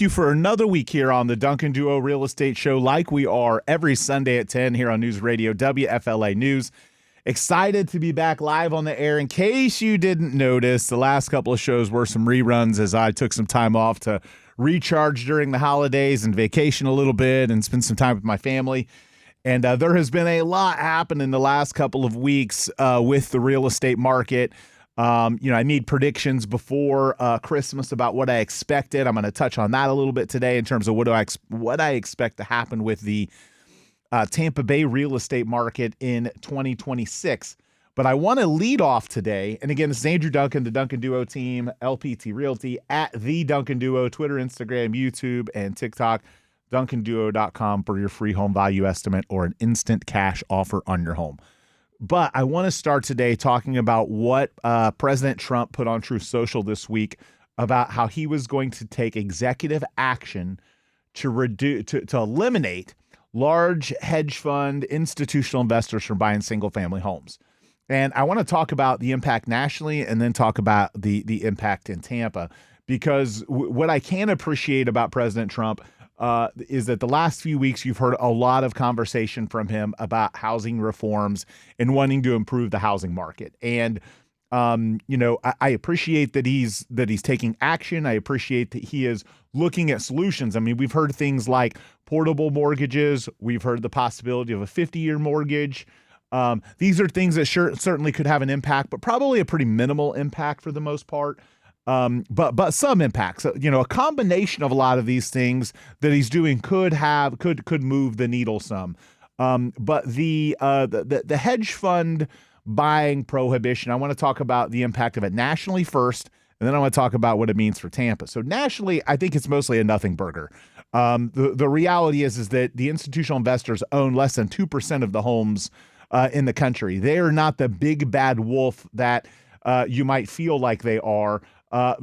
you for another week here on the Duncan Duo Real Estate Show, like we are every Sunday at 10 here on News Radio WFLA News. Excited to be back live on the air. In case you didn't notice, the last couple of shows were some reruns as I took some time off to recharge during the holidays and vacation a little bit and spend some time with my family. And there has been a lot happen in the last couple of weeks with the real estate market. I made predictions before Christmas about what I expected. I'm going to touch on that a little bit today in terms of what I expect to happen with the Tampa Bay real estate market in 2026. But I want to lead off today. And again, this is Andrew Duncan, the Duncan Duo team, LPT Realty, at the Duncan Duo, Twitter, Instagram, YouTube, and TikTok. DuncanDuo.com for your free home value estimate or an instant cash offer on your home. But I want to start today talking about what President Trump put on Truth Social this week about how he was going to take executive action to eliminate large hedge fund institutional investors from buying single-family homes. And I want to talk about the impact nationally and then talk about the impact in Tampa, because what I can appreciate about President Trump is that the last few weeks you've heard a lot of conversation from him about housing reforms and wanting to improve the housing market. And I appreciate that he's taking action. I appreciate that he is looking at solutions. I mean, we've heard things like portable mortgages. We've heard the possibility of a 50-year mortgage. These are things that certainly could have an impact, but probably a pretty minimal impact for the most part. But some impacts. A combination of a lot of these things that he's doing could move the needle some. But the hedge fund buying prohibition, I want to talk about the impact of it nationally first, and then I want to talk about what it means for Tampa. So nationally, I think it's mostly a nothing burger. The reality is that the institutional investors own less than 2% of the homes in the country. They are not the big bad wolf that you might feel like they are.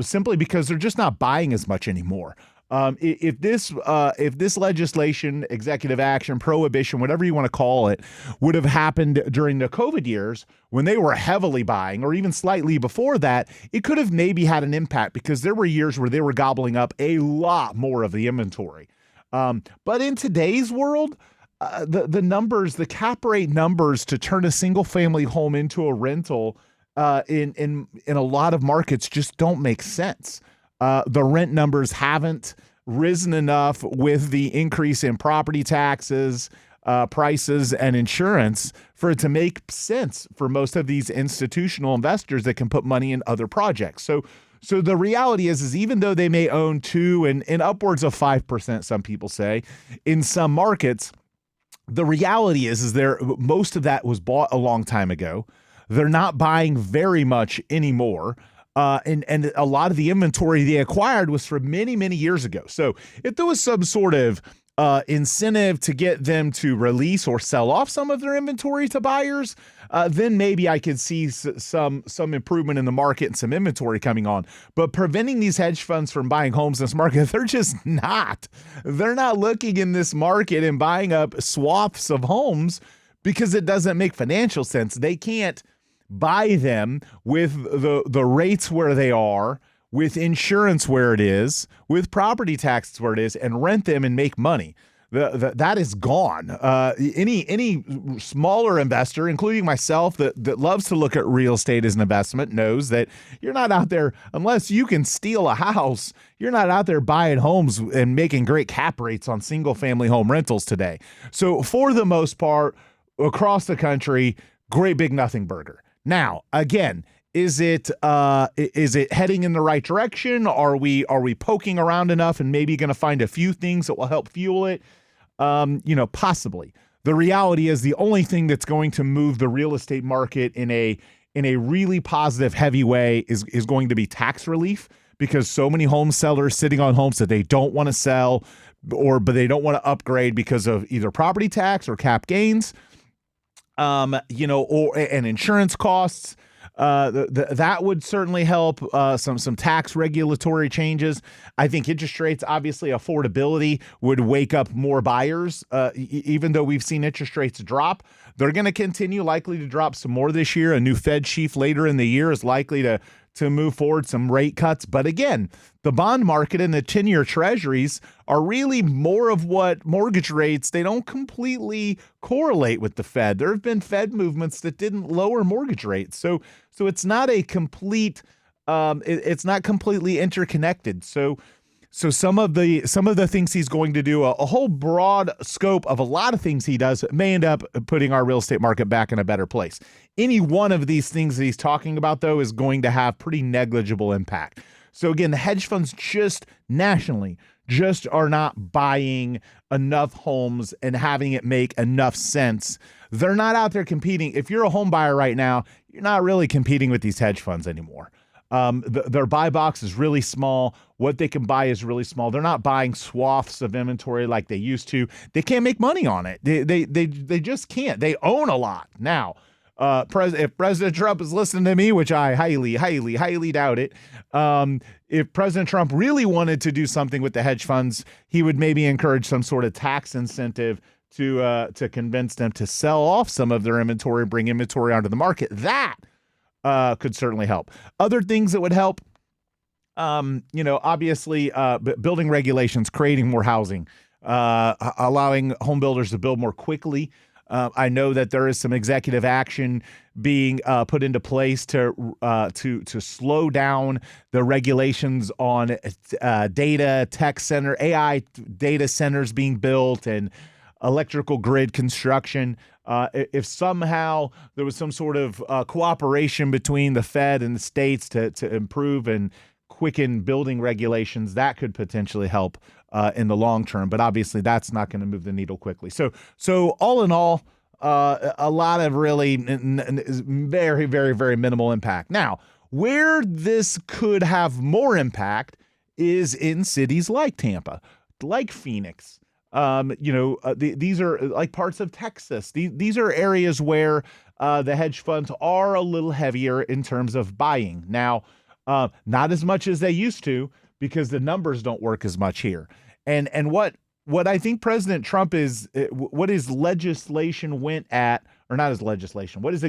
Simply because they're just not buying as much anymore. If this legislation, executive action, prohibition, whatever you want to call it, would have happened during the COVID years when they were heavily buying, or even slightly before that, it could have maybe had an impact because there were years where they were gobbling up a lot more of the inventory. But in today's world, the numbers, the cap rate numbers to turn a single family home into a rental in a lot of markets just don't make sense. The rent numbers haven't risen enough with the increase in property taxes, prices, and insurance for it to make sense for most of these institutional investors that can put money in other projects. So the reality is even though they may own 2 and upwards of 5%, some people say, in some markets, the reality is most of that was bought a long time ago. They're not buying very much anymore. And a lot of the inventory they acquired was from many, many years ago. So if there was some sort of incentive to get them to release or sell off some of their inventory to buyers, then maybe I could see some improvement in the market and some inventory coming on. But preventing these hedge funds from buying homes in this market, they're just not. They're not looking in this market and buying up swaths of homes because it doesn't make financial sense. They can't buy them with the rates where they are, with insurance where it is, with property taxes where it is, and rent them and make money. That is gone. Any smaller investor, including myself, that loves to look at real estate as an investment, knows that you're not out there, unless you can steal a house, you're not out there buying homes and making great cap rates on single family home rentals today. So for the most part, across the country, great big nothing burger. Now, again, is it heading in the right direction? Are we poking around enough and maybe going to find a few things that will help fuel it? Possibly. The reality is the only thing that's going to move the real estate market in a really positive, heavy way is going to be tax relief, because so many home sellers sitting on homes that they don't want to sell but they don't want to upgrade because of either property tax or cap gains. And insurance costs. That would certainly help. Some tax regulatory changes. I think interest rates, obviously affordability would wake up more buyers. Even though we've seen interest rates drop, they're going to continue likely to drop some more this year. A new Fed chief later in the year is likely to to move forward some rate cuts. But again, the bond market and the 10-year treasuries are really more of what mortgage rates, they don't completely correlate with the Fed. There have been Fed movements that didn't lower mortgage rates. So it's not a complete, it's not completely interconnected. So some of the things he's going to do, a whole broad scope of a lot of things he does, may end up putting our real estate market back in a better place. Any one of these things that he's talking about, though, is going to have pretty negligible impact. So again, the hedge funds just nationally just are not buying enough homes and having it make enough sense. They're not out there competing. If you're a home buyer right now, you're not really competing with these hedge funds anymore. Their buy box is really small. What they can buy is really small. They're not buying swaths of inventory like they used to. They can't make money on it. They just can't. They own a lot. Now, if President Trump is listening to me, which I highly doubt it, if President Trump really wanted to do something with the hedge funds, he would maybe encourage some sort of tax incentive to convince them to sell off some of their inventory and bring inventory onto the market. That could certainly help. Other things that would help, obviously, building regulations, creating more housing, allowing home builders to build more quickly. I know that there is some executive action being put into place to slow down the regulations on data tech center, AI data centers being built, and electrical grid construction. If somehow there was some sort of cooperation between the Fed and the states to improve and quicken building regulations, that could potentially help in the long term. But obviously, that's not going to move the needle quickly. So all in all, a lot of really very, very, very minimal impact. Now, where this could have more impact is in cities like Tampa, like Phoenix. These are like parts of Texas. These are areas where the hedge funds are a little heavier in terms of buying. Now, not as much as they used to, because the numbers don't work as much here. And what I think President Trump is, what his legislation went at, or not his legislation, what his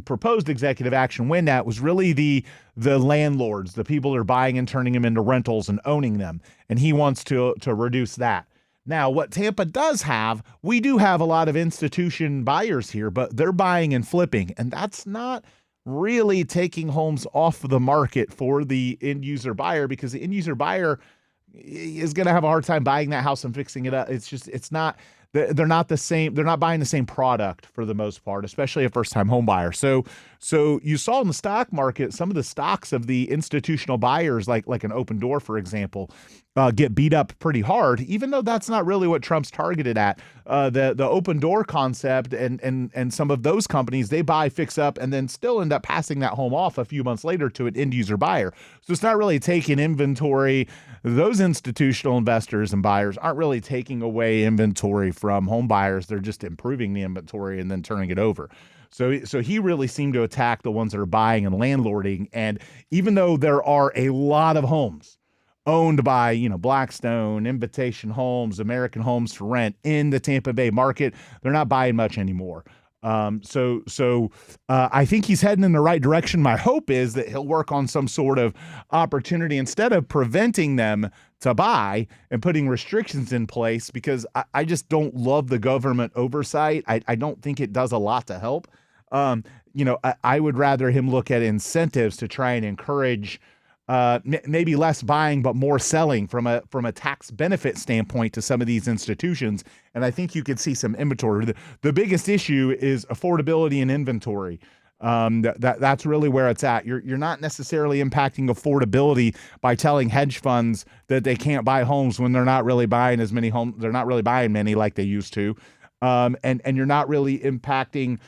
proposed executive action went at, was really the landlords, the people that are buying and turning them into rentals and owning them. And he wants to reduce that. Now, what Tampa does have, we do have a lot of institution buyers here, but they're buying and flipping. And that's not really taking homes off the market for the end user buyer, because the end user buyer is going to have a hard time buying that house and fixing it up. They're not the same. They're not buying the same product for the most part, especially a first-time home buyer. So you saw in the stock market, some of the stocks of the institutional buyers, like an Open Door, for example, get beat up pretty hard, even though that's not really what Trump's targeted at. The Open Door concept and some of those companies, they buy, fix up, and then still end up passing that home off a few months later to an end-user buyer. So it's not really taking inventory. Those institutional investors and buyers aren't really taking away inventory from home buyers. They're just improving the inventory and then turning it over. So he really seemed to attack the ones that are buying and landlording. And even though there are a lot of homes owned by, Blackstone, Invitation Homes, American Homes for Rent in the Tampa Bay market, they're not buying much anymore. So I think he's heading in the right direction. My hope is that he'll work on some sort of opportunity instead of preventing them to buy and putting restrictions in place, because I just don't love the government oversight. I don't think it does a lot to help. I would rather him look at incentives to try and encourage maybe less buying, but more selling from a tax benefit standpoint to some of these institutions. And I think you could see some inventory. The biggest issue is affordability and inventory. That's really where it's at. You're not necessarily impacting affordability by telling hedge funds that they can't buy homes when they're not really buying as many homes. They're not really buying many like they used to. And you're not really impacting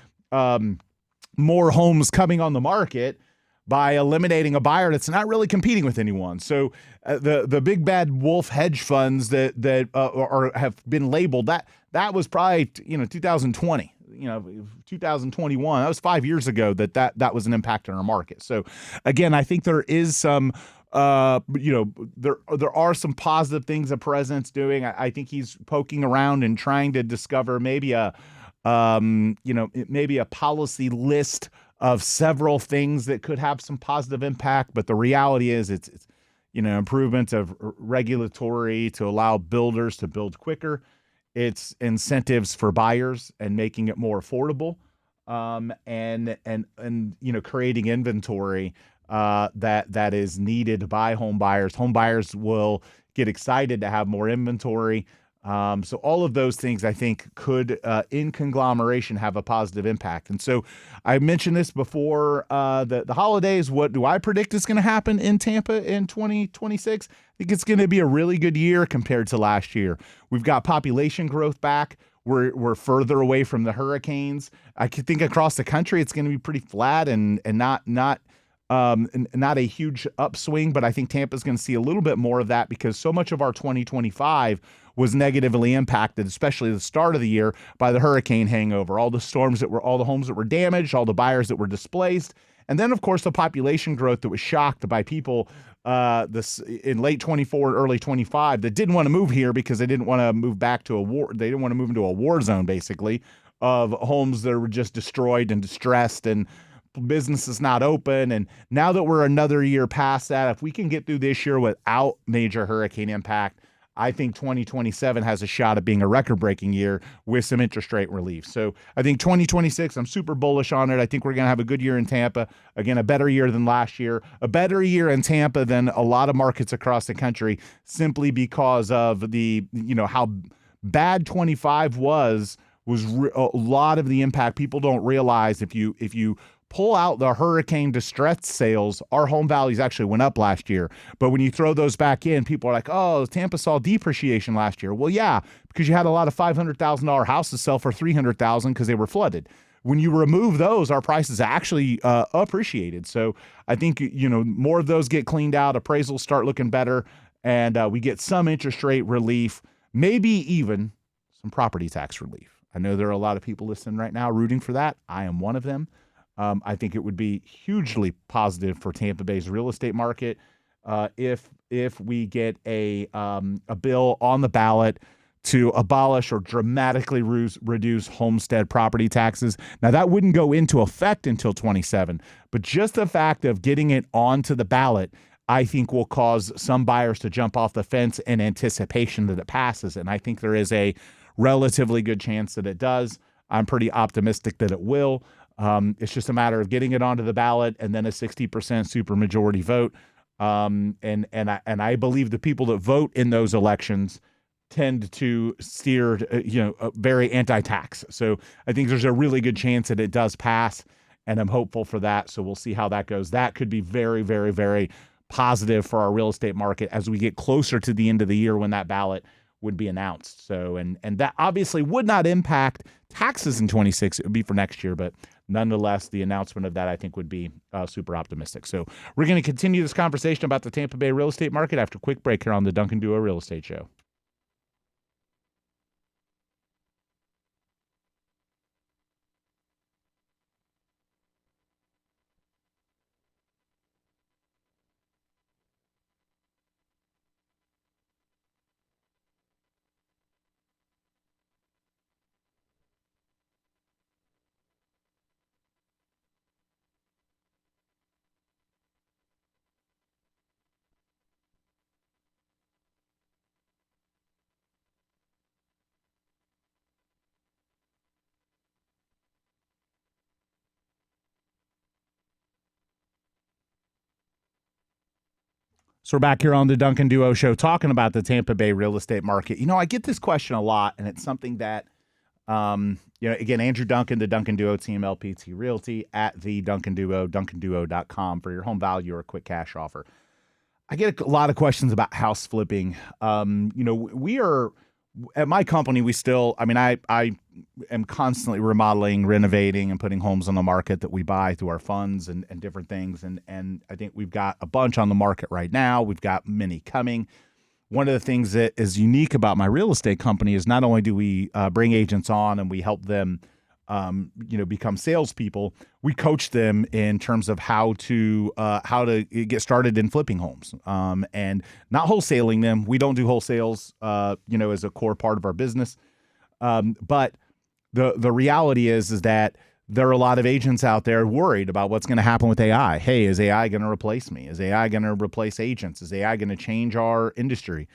more homes coming on the market by eliminating a buyer that's not really competing with anyone. So the big bad wolf hedge funds that have been labeled, that was probably 2020, 2021. That was 5 years ago that was an impact on our market. So again, I think there is some there are some positive things the president's doing. I think he's poking around and trying to discover maybe a policy list of several things that could have some positive impact. But the reality is it's improvements of regulatory to allow builders to build quicker. It's incentives for buyers and making it more affordable, and creating inventory that is needed by home buyers. Home buyers will get excited to have more inventory. So all of those things I think could, in conglomeration, have a positive impact. And so I mentioned this before the holidays. What do I predict is going to happen in Tampa in 2026? I think it's going to be a really good year compared to last year. We've got population growth back. We're further away from the hurricanes. I could think across the country it's going to be pretty flat and not a huge upswing, but I think Tampa's going to see a little bit more of that because so much of our 2025 was negatively impacted, especially the start of the year, by the hurricane hangover, all the homes that were damaged, all the buyers that were displaced. And then, of course, the population growth that was shocked by people in late 24 and early 25 that didn't want to move here because they didn't want to move back to a war. They didn't want to move into a war zone, basically, of homes that were just destroyed and distressed and businesses not open. And now that we're another year past that, if we can get through this year without major hurricane impact, I think 2027 has a shot at being a record-breaking year with some interest rate relief. So I think 2026, I'm super bullish on it. I think we're going to have a good year in Tampa. Again, a better year than last year. A better year in Tampa than a lot of markets across the country simply because of how bad 25 was a lot of the impact. People don't realize if you pull out the hurricane distress sales, our home values actually went up last year. But when you throw those back in, people are like, oh, Tampa saw depreciation last year. Well, yeah, because you had a lot of $500,000 houses sell for $300,000 because they were flooded. When you remove those, our prices actually appreciated. So I think, more of those get cleaned out, appraisals start looking better, and we get some interest rate relief, maybe even some property tax relief. I know there are a lot of people listening right now rooting for that. I am one of them. I think it would be hugely positive for Tampa Bay's real estate market if we get a bill on the ballot to abolish or dramatically reduce homestead property taxes. Now, that wouldn't go into effect until 27, but just the fact of getting it onto the ballot, I think will cause some buyers to jump off the fence in anticipation that it passes. And I think there is a relatively good chance that it does. I'm pretty optimistic that it will. It's just a matter of getting it onto the ballot and then a 60% supermajority vote. And I believe the people that vote in those elections tend to steer, very anti-tax. So I think there's a really good chance that it does pass, and I'm hopeful for that. So we'll see how that goes. That could be very, very, very positive for our real estate market as we get closer to the end of the year when that ballot would be announced. So, and that obviously would not impact taxes in 26. It would be for next year, but nonetheless, the announcement of that, I think, would be super optimistic. So we're going to continue this conversation about the Tampa Bay real estate market after a quick break here on the Duncan Duo Real Estate Show. So we're back here on the Duncan Duo Show talking about the Tampa Bay real estate market. I get this question a lot, and it's something that, again, Andrew Duncan, the Duncan Duo team, LPT Realty, at the Duncan Duo, duncanduo.com for your home value or a quick cash offer. I get a lot of questions about house flipping. We are, at my company, I am constantly remodeling, renovating, and putting homes on the market that we buy through our funds and different things. And I think we've got a bunch on the market right now. We've got many coming. One of the things that is unique about my real estate company is not only do we bring agents on and we help them become salespeople, we coach them in terms of how to get started in flipping homes, and not wholesaling them. We don't do wholesales, as a core part of our business. But the reality is that there are a lot of agents out there worried about what's going to happen with AI. Hey, is AI going to replace me? Is AI going to replace agents? Is AI going to change our industry?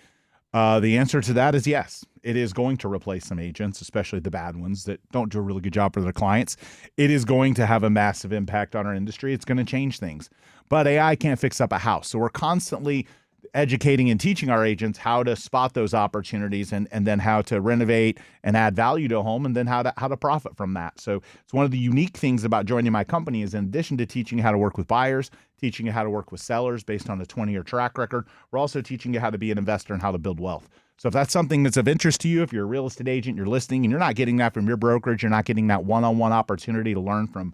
The answer to that is yes. It is going to replace some agents, especially the bad ones that don't do a really good job for their clients. It is going to have a massive impact on our industry. It's going to change things. But AI can't fix up a house. So we're constantly educating and teaching our agents how to spot those opportunities and then how to renovate and add value to a home and then how to profit from that. So it's one of the unique things about joining my company is in addition to teaching you how to work with buyers, teaching you how to work with sellers based on a 20-year track record, we're also teaching you how to be an investor and how to build wealth. So if that's something that's of interest to you, if you're a real estate agent, you're listening and you're not getting that from your brokerage, you're not getting that one-on-one opportunity to learn from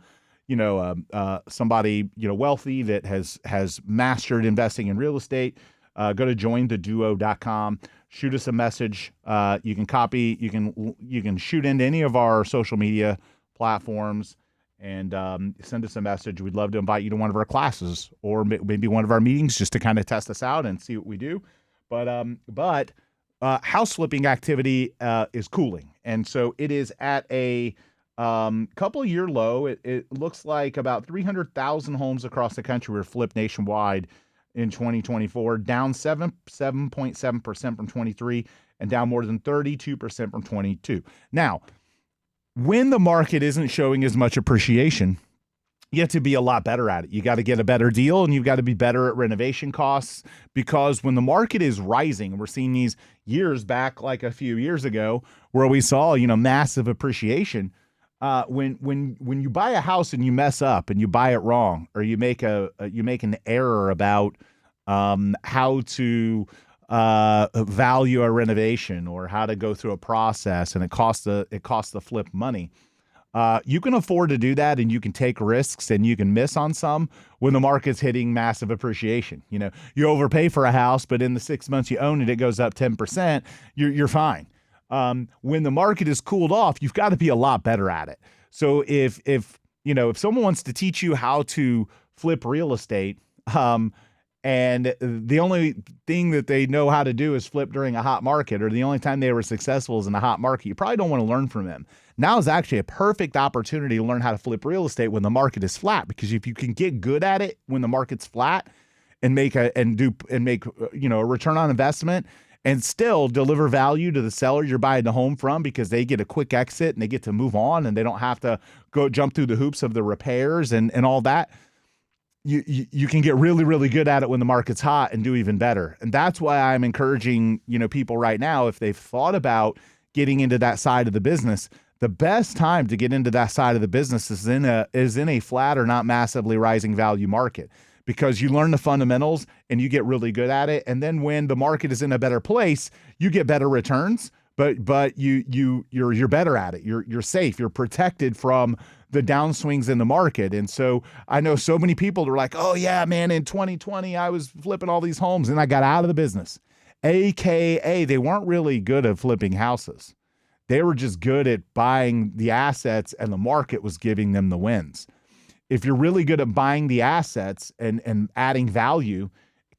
somebody wealthy that has mastered investing in real estate, go to jointheduo.com, shoot us a message. You can shoot into any of our social media platforms and send us a message. We'd love to invite you to one of our classes or maybe one of our meetings just to kind of test us out and see what we do. But house flipping activity is cooling. And so it is at a couple year low. It looks like about 300,000 homes across the country were flipped nationwide in 2024, down 7.7% from 23 and down more than 32% from 22. Now, when the market isn't showing as much appreciation, you have to be a lot better at it. You got to get a better deal and you've got to be better at renovation costs, because when the market is rising, and we're seeing these years back like a few years ago where we saw, massive appreciation. When you buy a house and you mess up and you buy it wrong, or you make an error about how to value a renovation or how to go through a process, and it costs the flip money. You can afford to do that, and you can take risks, and you can miss on some when the market's hitting massive appreciation. You overpay for a house, but in the 6 months you own it, it goes up 10%. You're fine. When the market is cooled off, you've got to be a lot better at it. So if someone wants to teach you how to flip real estate, and the only thing that they know how to do is flip during a hot market, or the only time they were successful is in a hot market, you probably don't want to learn from them. Now is actually a perfect opportunity to learn how to flip real estate when the market is flat, because if you can get good at it when the market's flat and make a return on investment and still deliver value to the seller you're buying the home from, because they get a quick exit and they get to move on and they don't have to go jump through the hoops of the repairs and all that. You can get really, really good at it when the market's hot and do even better. And that's why I'm encouraging, people right now, if they've thought about getting into that side of the business, the best time to get into that side of the business is in a flat or not massively rising value market, because you learn the fundamentals and you get really good at it. And then when the market is in a better place, you get better returns, but you're better at it. You're safe. You're protected from the downswings in the market. And so I know so many people are like, oh yeah, man, in 2020, I was flipping all these homes and I got out of the business. AKA, they weren't really good at flipping houses. They were just good at buying the assets, and the market was giving them the wins. If you're really good at buying the assets and adding value,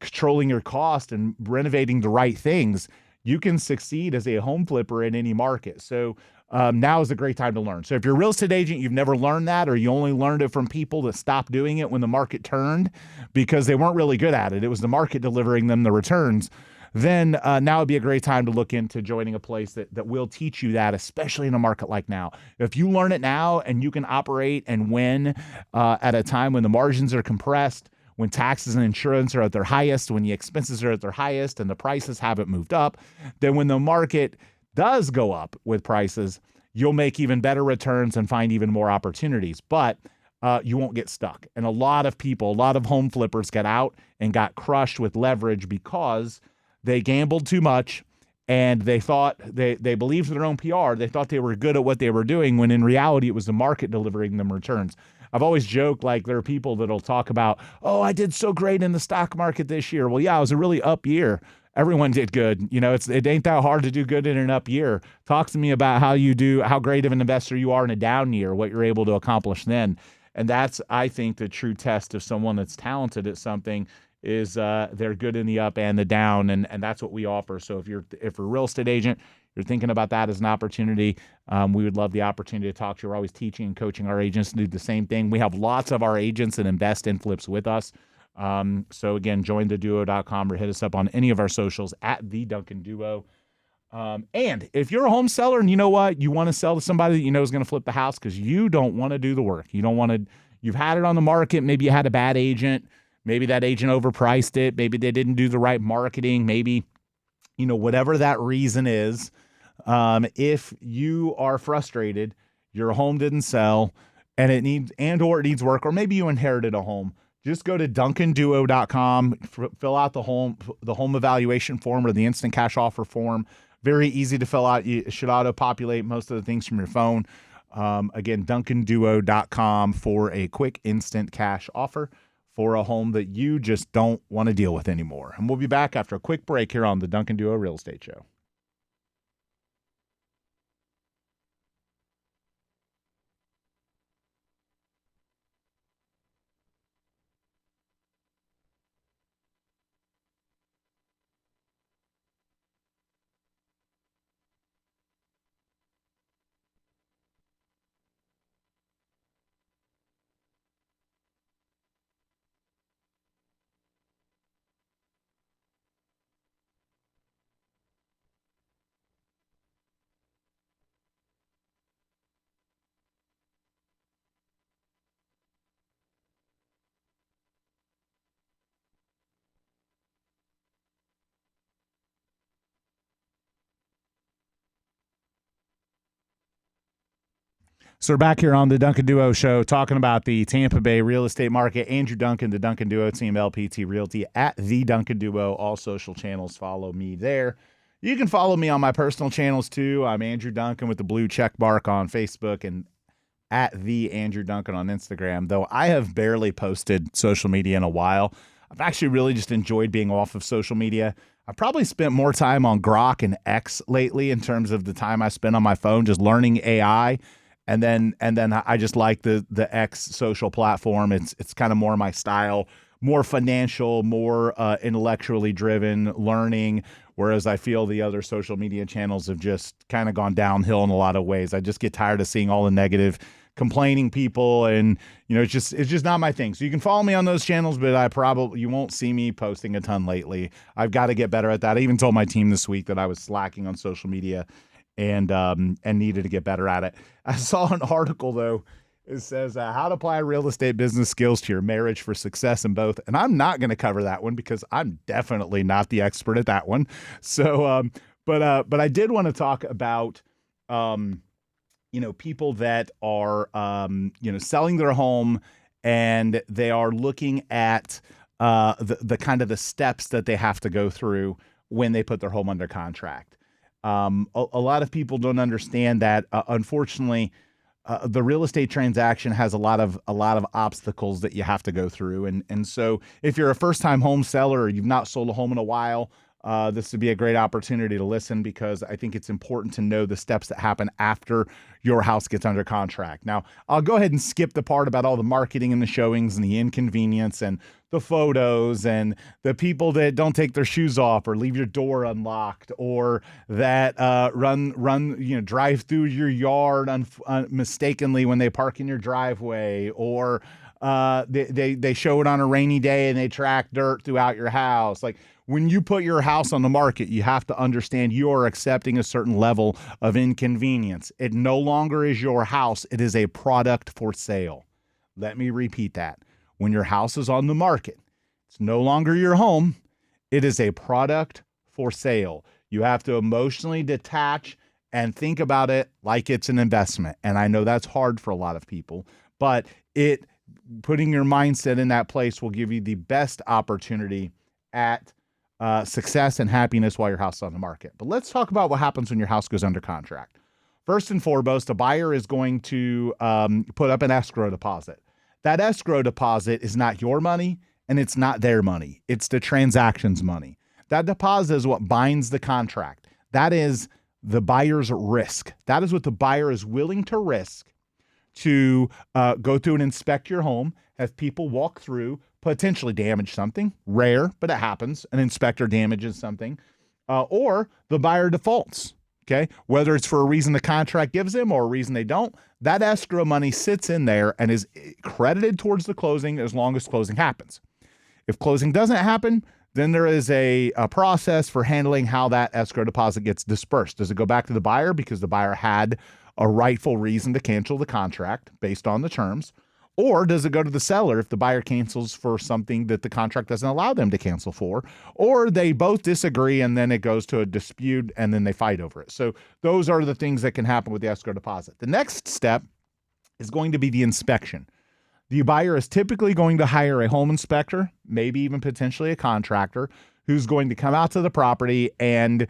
controlling your cost and renovating the right things, you can succeed as a home flipper in any market. So now is a great time to learn. So if you're a real estate agent, you've never learned that, or you only learned it from people that stopped doing it when the market turned because they weren't really good at it. It was the market delivering them the returns. Then now would be a great time to look into joining a place that will teach you that, especially in a market like now. If you learn it now and you can operate and win at a time when the margins are compressed, when taxes and insurance are at their highest, when the expenses are at their highest and the prices haven't moved up, then when the market does go up with prices, you'll make even better returns and find even more opportunities. But you won't get stuck. And a lot of home flippers got out and got crushed with leverage because they gambled too much and they thought they believed their own PR. They thought they were good at what they were doing, when in reality it was the market delivering them returns. I've always joked, like, there are people that'll talk about, oh, I did so great in the stock market this year. Well, yeah, it was a really up year. Everyone did good. It ain't that hard to do good in an up year. Talk to me about how great of an investor you are in a down year, what you're able to accomplish then. And that's, I think, the true test of someone that's talented at something is they're good in the up and the down, and that's what we offer. So if you're a real estate agent, you're thinking about that as an opportunity, we would love the opportunity to talk to you. We're always teaching and coaching our agents to do the same thing. We have lots of our agents that invest in flips with us. So again, join theduo.com or hit us up on any of our socials at the Duncan Duo. And if you're a home seller and you know what, you want to sell to somebody that you know is going to flip the house because you don't want to do the work. You don't want to, you've had it on the market. Maybe you had a bad agent. Maybe that agent overpriced it. Maybe they didn't do the right marketing. Maybe, whatever that reason is, if you are frustrated, your home didn't sell and it needs work, or maybe you inherited a home, just go to duncanduo.com, fill out the home evaluation form or the instant cash offer form. Very easy to fill out. You should auto-populate most of the things from your phone. Again, duncanduo.com for a quick instant cash offer for a home that you just don't want to deal with anymore. And we'll be back after a quick break here on the Duncan Duo Real Estate Show. So we're back here on the Duncan Duo Show talking about the Tampa Bay real estate market. Andrew Duncan, the Duncan Duo team, LPT Realty, at the Duncan Duo. All social channels, follow me there. You can follow me on my personal channels too. I'm Andrew Duncan with the blue check mark on Facebook and at the Andrew Duncan on Instagram, though I have barely posted social media in a while. I've actually really just enjoyed being off of social media. I've probably spent more time on Grok and X lately in terms of the time I spend on my phone just learning AI. And then I just like the X social platform. It's kind of more my style, more financial, more intellectually driven, learning. Whereas I feel the other social media channels have just kind of gone downhill in a lot of ways. I just get tired of seeing all the negative, complaining people, and it's just not my thing. So you can follow me on those channels, but you won't see me posting a ton lately. I've got to get better at that. I even told my team this week that I was slacking on social media and needed to get better at it. I saw an article, though. It says how to apply real estate business skills to your marriage for success in both. And I'm not going to cover that one because I'm definitely not the expert at that one. So, but I did want to talk about, people that are, selling their home and they are looking at the kind of the steps that they have to go through when they put their home under contract. A lot of people don't understand that, unfortunately, the real estate transaction has a lot of obstacles that you have to go through. And so if you're a first-time home seller or you've not sold a home in a while, this would be a great opportunity to listen, because I think it's important to know the steps that happen after your house gets under contract. Now, I'll go ahead and skip the part about all the marketing and the showings and the inconvenience and the photos and the people that don't take their shoes off or leave your door unlocked, or that drive through your yard mistakenly when they park in your driveway, or they show it on a rainy day and they track dirt throughout your house. Like, when you put your house on the market, you have to understand you are accepting a certain level of inconvenience. It no longer is your house. It is a product for sale. Let me repeat that. When your house is on the market, it's no longer your home. It is a product for sale. You have to emotionally detach and think about it like it's an investment. And I know that's hard for a lot of people, but putting your mindset in that place will give you the best opportunity at success and happiness while your house is on the market. But let's talk about what happens when your house goes under contract. First and foremost, a buyer is going to put up an escrow deposit. That escrow deposit is not your money and it's not their money. It's the transaction's money. That deposit is what binds the contract. That is the buyer's risk. That is what the buyer is willing to risk to go through and inspect your home, have people walk through, potentially damage something. Rare, but it happens. An inspector damages something. Or the buyer defaults. Okay, whether it's for a reason the contract gives them or a reason they don't, that escrow money sits in there and is credited towards the closing as long as closing happens. If closing doesn't happen, then there is a process for handling how that escrow deposit gets dispersed. Does it go back to the buyer because the buyer had a rightful reason to cancel the contract based on the terms? Or does it go to the seller if the buyer cancels for something that the contract doesn't allow them to cancel for? Or they both disagree and then it goes to a dispute and then they fight over it. So those are the things that can happen with the escrow deposit. The next step is going to be the inspection. The buyer is typically going to hire a home inspector, maybe even potentially a contractor, who's going to come out to the property and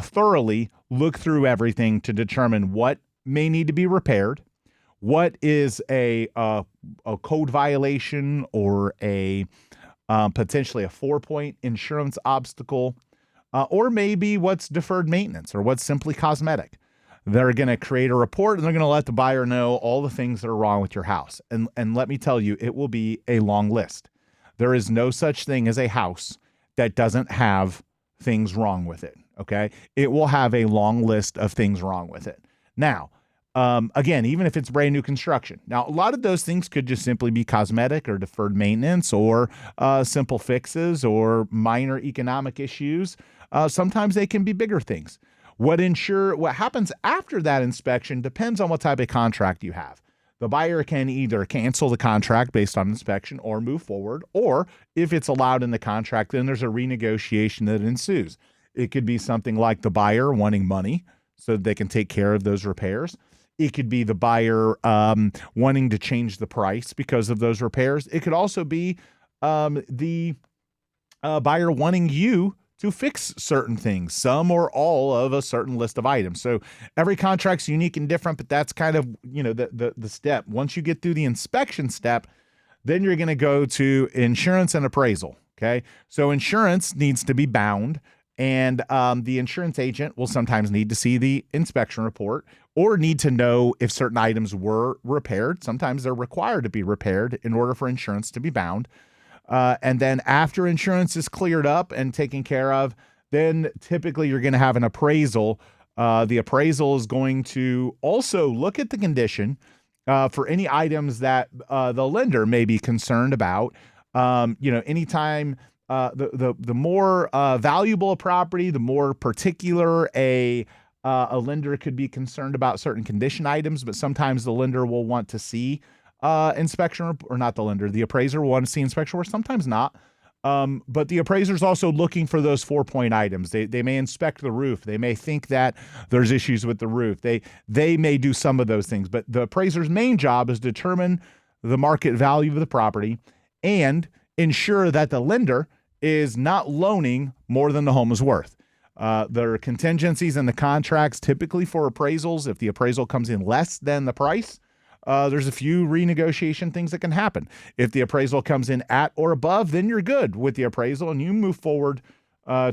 thoroughly look through everything to determine what may need to be repaired, what is a code violation or a potentially a 4-point insurance obstacle, or maybe what's deferred maintenance or what's simply cosmetic. They're going to create a report and they're going to let the buyer know all the things that are wrong with your house. And let me tell you, it will be a long list. There is no such thing as a house that doesn't have things wrong with it. Okay. It will have a long list of things wrong with it. Now, again, even if it's brand new construction. Now, a lot of those things could just simply be cosmetic or deferred maintenance or simple fixes or minor economic issues. Sometimes they can be bigger things. What happens after that inspection depends on what type of contract you have. The buyer can either cancel the contract based on inspection or move forward, or if it's allowed in the contract, then there's a renegotiation that ensues. It could be something like the buyer wanting money so that they can take care of those repairs. It could be the buyer wanting to change the price because of those repairs. It could also be the buyer wanting you to fix certain things, some or all of a certain list of items. So every contract's unique and different, but that's kind of, the step. Once you get through the inspection step, then you're going to go to insurance and appraisal. Okay. So insurance needs to be bound, and the insurance agent will sometimes need to see the inspection report or need to know if certain items were repaired. Sometimes they're required to be repaired in order for insurance to be bound. And then after insurance is cleared up and taken care of, then typically you're going to have an appraisal. The appraisal is going to also look at the condition for any items that the lender may be concerned about. Anytime the more valuable a property, the more particular a lender could be concerned about certain condition items, but sometimes the lender will want to see inspection, or not the lender, the appraiser will want to see inspection, or sometimes not. But the appraiser is also looking for those 4-point items. They may inspect the roof. They may think that there's issues with the roof. They may do some of those things, but the appraiser's main job is determine the market value of the property and ensure that the lender is not loaning more than the home is worth. There are contingencies in the contracts typically for appraisals. If the appraisal comes in less than the price, there's a few renegotiation things that can happen. If the appraisal comes in at or above, then you're good with the appraisal and you move forward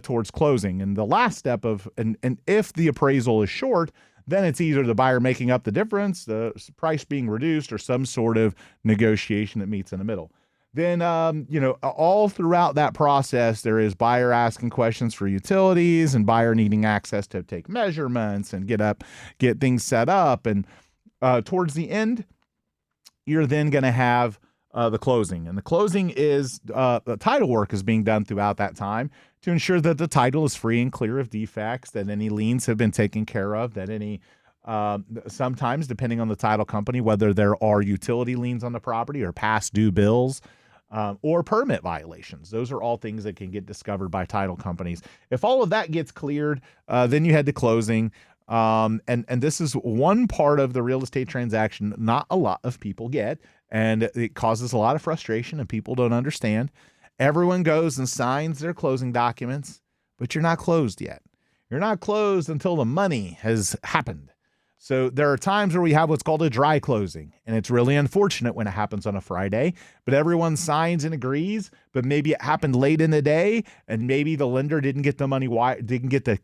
towards closing. And the last step and if the appraisal is short, then it's either the buyer making up the difference, the price being reduced, or some sort of negotiation that meets in the middle. Then, all throughout that process, there is buyer asking questions for utilities and buyer needing access to take measurements and get things set up. And towards the end, you're then going to have the closing. And the closing is the title work is being done throughout that time to ensure that the title is free and clear of defects, that any liens have been taken care of, that any sometimes, depending on the title company, whether there are utility liens on the property or past due bills, or permit violations. Those are all things that can get discovered by title companies. If all of that gets cleared, then you head to closing. And this is one part of the real estate transaction not a lot of people get, and it causes a lot of frustration and people don't understand. Everyone goes and signs their closing documents, but you're not closed yet. You're not closed until the money has happened. So there are times where we have what's called a dry closing, and it's really unfortunate when it happens on a Friday, but everyone signs and agrees, but maybe it happened late in the day, and maybe the lender didn't get the money, didn't get the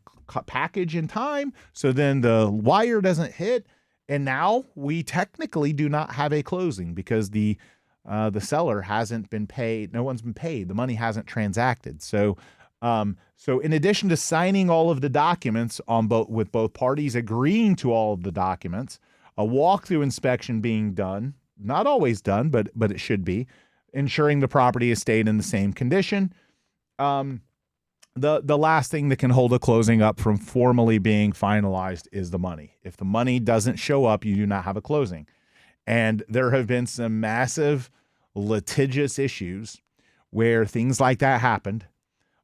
package in time, so then the wire doesn't hit, and now we technically do not have a closing because the seller hasn't been paid. No one's been paid. The money hasn't transacted. So So in addition to signing all of the documents with both parties agreeing to all of the documents, a walkthrough inspection being done, not always done, but it should be, ensuring the property has stayed in the same condition. The last thing that can hold a closing up from formally being finalized is the money. If the money doesn't show up, you do not have a closing. And there have been some massive litigious issues where things like that happened.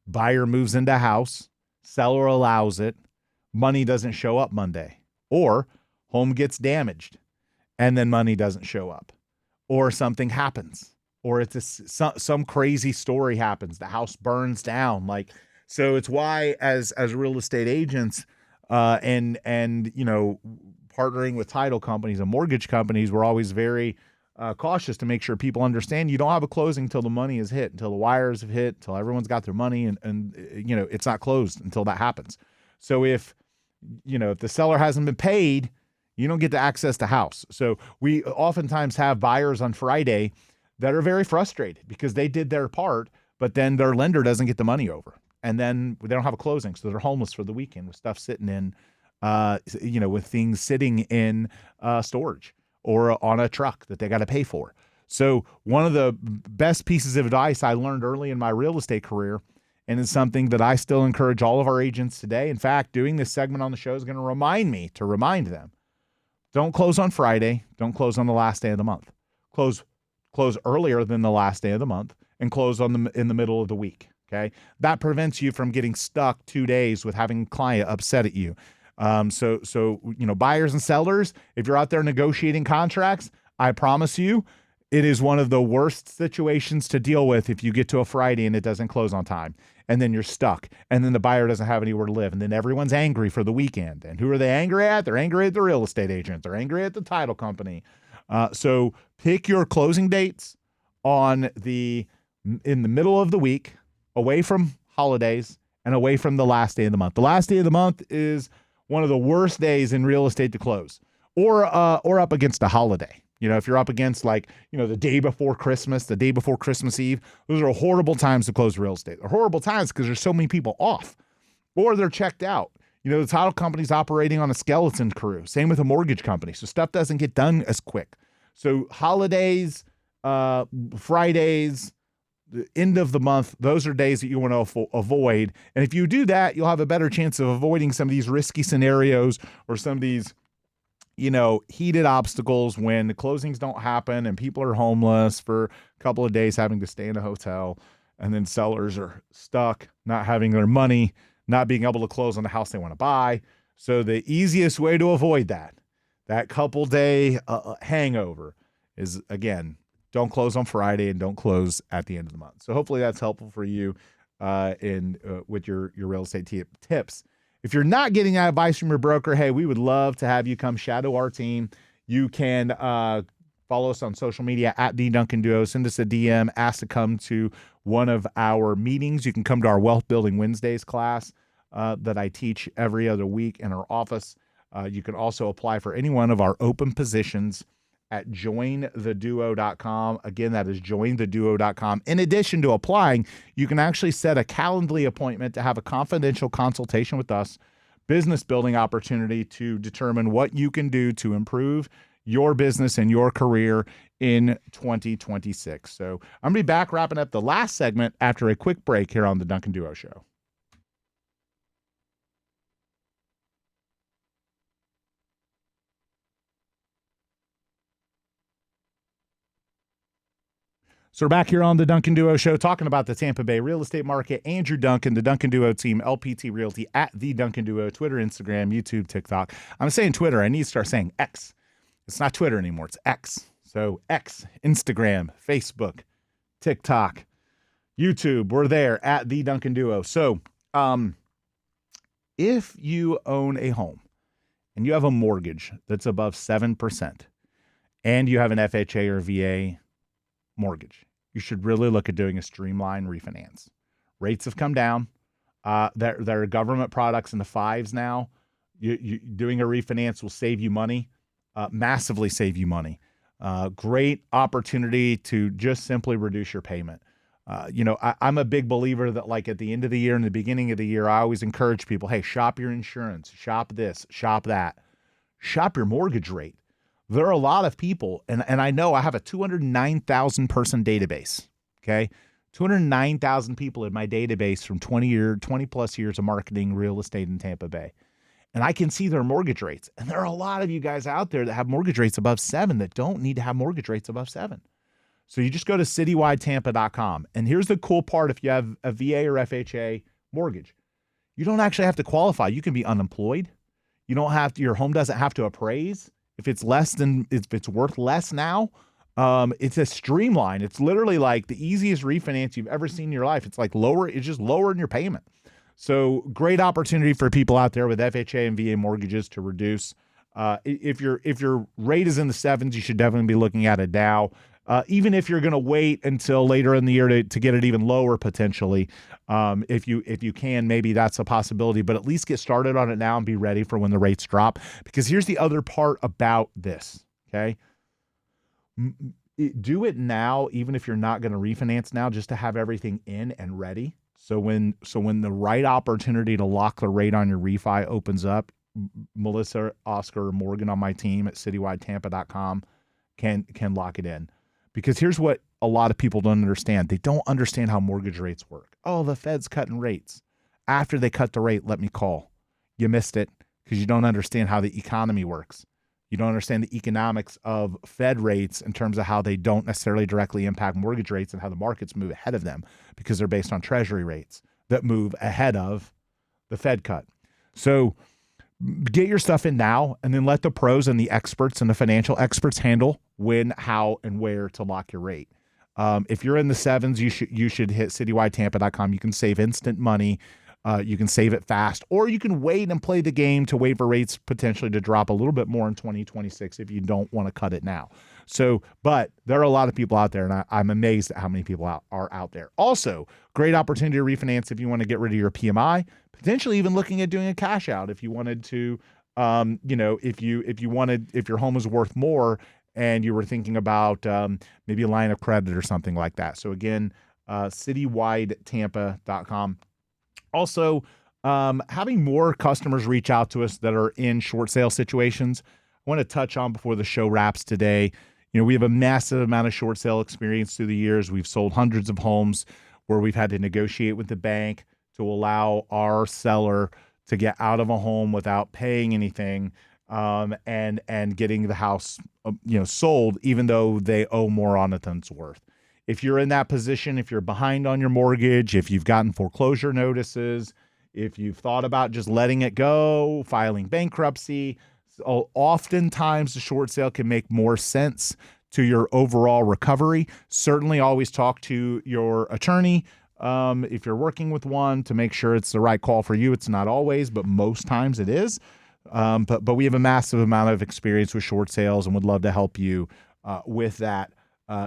Buyer moves into house, seller allows it, money doesn't show up Monday, or home gets damaged and then money doesn't show up, or something happens, or it's some crazy story happens. The house burns down. So it's why as real estate agents and partnering with title companies and mortgage companies, we're always very cautious to make sure people understand you don't have a closing until the money is hit, until the wires have hit, until everyone's got their money, and it's not closed until that happens. So if the seller hasn't been paid, you don't get to access the house. So we oftentimes have buyers on Friday that are very frustrated because they did their part, but then their lender doesn't get the money over. And then they don't have a closing. So they're homeless for the weekend with stuff sitting in, with things sitting in storage or on a truck that they got to pay for. So one of the best pieces of advice I learned early in my real estate career, and it's something that I still encourage all of our agents today. In fact, doing this segment on the show is going to remind them, don't close on Friday. Don't close on the last day of the month. Close earlier than the last day of the month and close in the middle of the week. Okay. That prevents you from getting stuck 2 days with having a client upset at you. So buyers and sellers, if you're out there negotiating contracts, I promise you, it is one of the worst situations to deal with if you get to a Friday and it doesn't close on time. And then you're stuck. And then the buyer doesn't have anywhere to live. And then everyone's angry for the weekend. And who are they angry at? They're angry at the real estate agent. They're angry at the title company. So pick your closing dates in the middle of the week, away from holidays and away from the last day of the month. The last day of the month is one of the worst days in real estate to close, or up against a holiday. If you're up against the day before Christmas, the day before Christmas Eve, those are horrible times to close real estate. They're horrible times because there's so many people off or they're checked out. The title company's operating on a skeleton crew. Same with a mortgage company. So stuff doesn't get done as quick. So holidays, Fridays, the end of the month, those are days that you want to avoid. And if you do that, you'll have a better chance of avoiding some of these risky scenarios or some of these, heated obstacles when the closings don't happen and people are homeless for a couple of days having to stay in a hotel, and then sellers are stuck, not having their money, not being able to close on the house they want to buy. So the easiest way to avoid that couple day hangover is, again, don't close on Friday and don't close at the end of the month. So hopefully that's helpful for you with your real estate tips. If you're not getting that advice from your broker, hey, we would love to have you come shadow our team. You can follow us on social media at The Duncan Duo. Send us a DM, ask to come to one of our meetings. You can come to our Wealth Building Wednesdays class that I teach every other week in our office. You can also apply for any one of our open positions at jointheduo.com. Again, that is jointheduo.com. In addition to applying, you can actually set a Calendly appointment to have a confidential consultation with us, business building opportunity to determine what you can do to improve your business and your career in 2026. So I'm going to be back wrapping up the last segment after a quick break here on the Duncan Duo Show. So we're back here on the Duncan Duo Show talking about the Tampa Bay real estate market. Andrew Duncan, the Duncan Duo team, LPT Realty, at the Duncan Duo, Twitter, Instagram, YouTube, TikTok. I'm saying Twitter. I need to start saying X. It's not Twitter anymore. It's X. So X, Instagram, Facebook, TikTok, YouTube. We're there at the Duncan Duo. So if you own a home and you have a mortgage that's above 7% and you have an FHA or VA mortgage, you should really look at doing a streamlined refinance. Rates have come down. There are government products in the 5s now. Doing a refinance will save you money, massively save you money. Great opportunity to just simply reduce your payment. I'm a big believer that like at the end of the year and the beginning of the year, I always encourage people, hey, shop your insurance, shop this, shop that, shop your mortgage rate. There are a lot of people, and I know I have a 209,000 person database, okay? 209,000 people in my database from 20 plus years of marketing real estate in Tampa Bay. And I can see their mortgage rates. And there are a lot of you guys out there that have mortgage rates above 7 that don't need to have mortgage rates above 7. So you just go to citywidetampa.com. And here's the cool part. If you have a VA or FHA mortgage, you don't actually have to qualify. You can be unemployed. You don't have to, your home doesn't have to appraise. If it's worth less now, it's a streamline. It's literally like the easiest refinance you've ever seen in your life. It's like it's just lowering your payment. So great opportunity for people out there with FHA and VA mortgages to reduce. If your rate is in the 7s, you should definitely be looking at a Dow. Even if you're going to wait until later in the year to get it even lower potentially, if you can, maybe that's a possibility. But at least get started on it now and be ready for when the rates drop. Because here's the other part about this. Okay, do it now, even if you're not going to refinance now, just to have everything in and ready. So when the right opportunity to lock the rate on your refi opens up, Melissa, Oscar, or Morgan on my team at citywidetampa.com can lock it in. Because here's what a lot of people don't understand. They don't understand how mortgage rates work. Oh, the Fed's cutting rates. After they cut the rate, let me call. You missed it because you don't understand how the economy works. You don't understand the economics of Fed rates in terms of how they don't necessarily directly impact mortgage rates and how the markets move ahead of them because they're based on treasury rates that move ahead of the Fed cut. So get your stuff in now and then let the pros and the experts and the financial experts handle when, how, and where to lock your rate. If you're in the 7s, you should hit citywidetampa.com. You can save instant money. You can save it fast, or you can wait and play the game to wait for rates potentially to drop a little bit more in 2026 if you don't want to cut it now. So, but there are a lot of people out there, and I'm amazed at how many people are out there. Also, great opportunity to refinance if you want to get rid of your PMI, potentially even looking at doing a cash out if you wanted to, if your home is worth more and you were thinking about maybe a line of credit or something like that. So again, citywidetampa.com. Also, having more customers reach out to us that are in short sale situations, I want to touch on before the show wraps today. We have a massive amount of short sale experience through the years. We've sold hundreds of homes where we've had to negotiate with the bank to allow our seller to get out of a home without paying anything, and getting the house, sold, even though they owe more on it than it's worth. If you're in that position, if you're behind on your mortgage, if you've gotten foreclosure notices, if you've thought about just letting it go, filing bankruptcy, oftentimes the short sale can make more sense to your overall recovery. Certainly always talk to your attorney if you're working with one to make sure it's the right call for you. It's not always, but most times it is. But we have a massive amount of experience with short sales and would love to help you with that.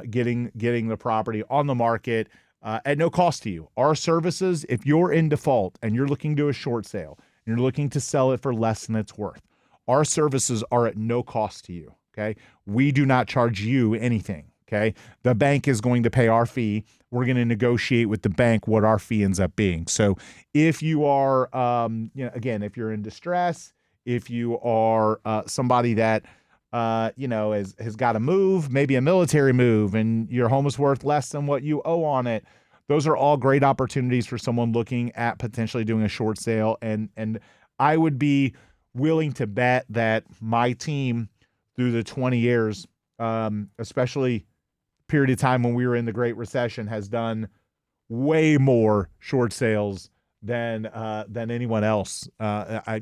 Getting the property on the market at no cost to you. Our services, if you're in default and you're looking to do a short sale, and you're looking to sell it for less than it's worth, our services are at no cost to you, okay? We do not charge you anything, okay? The bank is going to pay our fee. We're going to negotiate with the bank what our fee ends up being. So if you are, again, if you're in distress, if you are somebody that has got to move, maybe a military move, and your home is worth less than what you owe on it. Those are all great opportunities for someone looking at potentially doing a short sale. And I would be willing to bet that my team through the 20 years, especially period of time when we were in the Great Recession, has done way more short sales than anyone else. I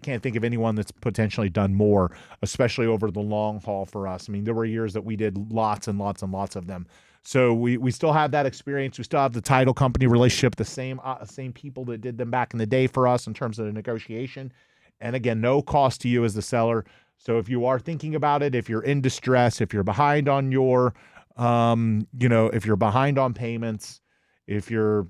can't think of anyone that's potentially done more, especially over the long haul for us. I mean, there were years that we did lots and lots and lots of them. So we still have that experience. We still have the title company relationship, the same people that did them back in the day for us in terms of the negotiation. And again, no cost to you as the seller. So if you are thinking about it, if you're in distress, if you're behind on your, if you're behind on payments, if you're,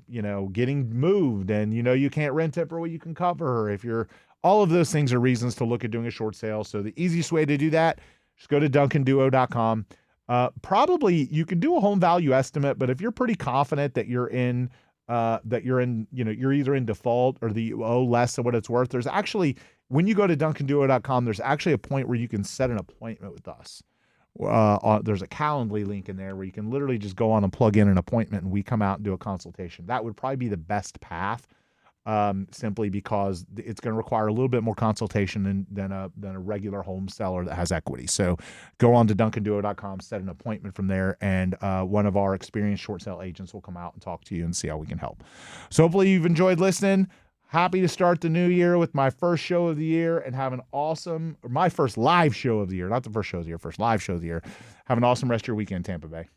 getting moved and, you can't rent it for what you can cover, if you're, all of those things are reasons to look at doing a short sale. So the easiest way to do that, just go to duncanduo.com. Probably you can do a home value estimate, but if you're pretty confident that you're either in default or you owe less than what it's worth, there's actually, when you go to duncanduo.com, there's actually a point where you can set an appointment with us. There's a Calendly link in there where you can literally just go on and plug in an appointment and we come out and do a consultation. That would probably be the best path, simply because it's going to require a little bit more consultation than a regular home seller that has equity. So go on to duncanduo.com, set an appointment from there, and one of our experienced short sale agents will come out and talk to you and see how we can help. So hopefully you've enjoyed listening. Happy to start the new year with my first show of the year and have my first live show of the year, not the first show of the year, first live show of the year. Have an awesome rest of your weekend, Tampa Bay.